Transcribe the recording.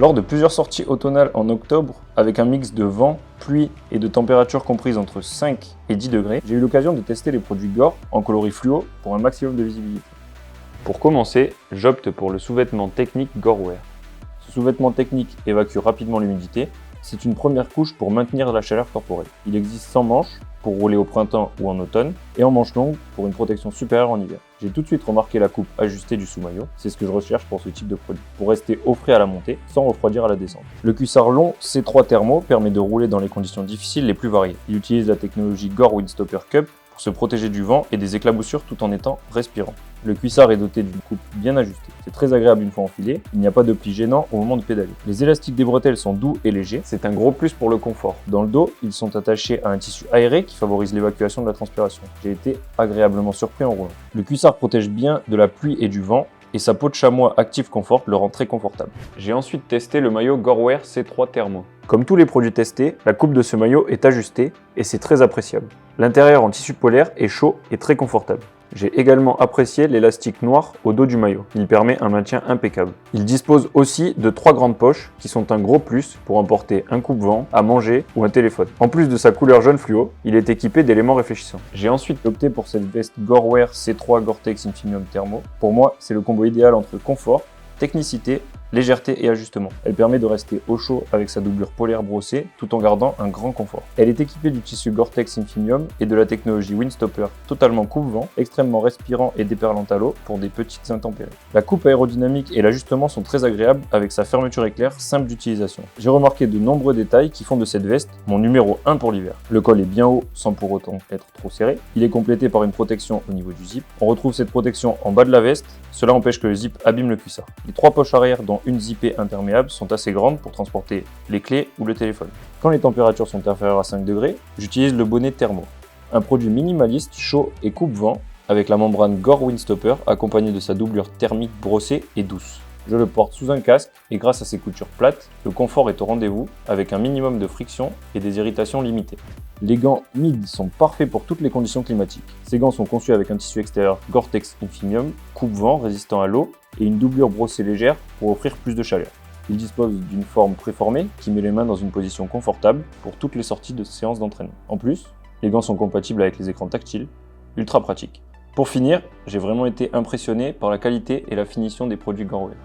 Lors de plusieurs sorties automnales en octobre, avec un mix de vent, pluie et de températures comprises entre 5 et 10 degrés, j'ai eu l'occasion de tester les produits Gore en coloris fluo pour un maximum de visibilité. Pour commencer, j'opte pour le sous-vêtement technique Gorewear. Ce sous-vêtement technique évacue rapidement l'humidité. C'est une première couche pour maintenir la chaleur corporelle. Il existe sans manches pour rouler au printemps ou en automne et en manches longues pour une protection supérieure en hiver. J'ai tout de suite remarqué la coupe ajustée du sous-maillot, c'est ce que je recherche pour ce type de produit, pour rester au frais à la montée sans refroidir à la descente. Le cuissard long C3 Thermo permet de rouler dans les conditions difficiles les plus variées. Il utilise la technologie Gore Windstopper Cup pour se protéger du vent et des éclaboussures tout en étant respirant. Le cuissard est doté d'une coupe bien ajustée. C'est très agréable une fois enfilé, il n'y a pas de pli gênant au moment de pédaler. Les élastiques des bretelles sont doux et légers, C'est un gros plus pour le confort. dans le dos, ils sont attachés à un tissu aéré qui favorise l'évacuation de la transpiration. J'ai été agréablement surpris en roulant. Le cuissard protège bien de la pluie et du vent, et sa peau de chamois Active Comfort le rend très confortable. J'ai ensuite testé le maillot Gorewear C3 Thermo. Comme tous les produits testés, la coupe de ce maillot est ajustée et c'est très appréciable. L'intérieur en tissu polaire est chaud et très confortable. J'ai également apprécié l'élastique noir au dos du maillot. Il permet un maintien impeccable. Il dispose aussi de 3 grandes poches qui sont un gros plus pour emporter un coupe-vent, à manger ou un téléphone. En plus de sa couleur jaune fluo, il est équipé d'éléments réfléchissants. J'ai ensuite opté pour cette veste Gorewear C3 Gore-Tex Infinium Thermo. Pour moi, c'est le combo idéal entre confort, technicité, légèreté et ajustement. Elle permet de rester au chaud avec sa doublure polaire brossée tout en gardant un grand confort. Elle est équipée du tissu Gore-Tex Infinium et de la technologie Windstopper totalement coupe-vent, extrêmement respirant et déperlant à l'eau pour des petites intempéries. La coupe aérodynamique et l'ajustement sont très agréables avec sa fermeture éclair simple d'utilisation. J'ai remarqué de nombreux détails qui font de cette veste mon numéro 1 pour l'hiver. Le col est bien haut sans pour autant être trop serré. Il est complété par une protection au niveau du zip. On retrouve cette protection en bas de la veste. Cela empêche que le zip abîme le cuissard. Les 3 poches arrière dont une zippée imperméable sont assez grandes pour transporter les clés ou le téléphone. Quand les températures sont inférieures à 5 degrés, j'utilise le bonnet Thermo. Un produit minimaliste, chaud et coupe-vent avec la membrane Gore Windstopper accompagnée de sa doublure thermique brossée et douce. Je le porte sous un casque et grâce à ses coutures plates, le confort est au rendez-vous avec un minimum de friction et des irritations limitées. Les gants mid sont parfaits pour toutes les conditions climatiques. Ces gants sont conçus avec un tissu extérieur Gore-Tex Infinium, coupe-vent résistant à l'eau et une doublure brossée légère pour offrir plus de chaleur. Ils disposent d'une forme préformée qui met les mains dans une position confortable pour toutes les sorties de séances d'entraînement. En plus, les gants sont compatibles avec les écrans tactiles, ultra pratiques. Pour finir, j'ai vraiment été impressionné par la qualité et la finition des produits Gorewear.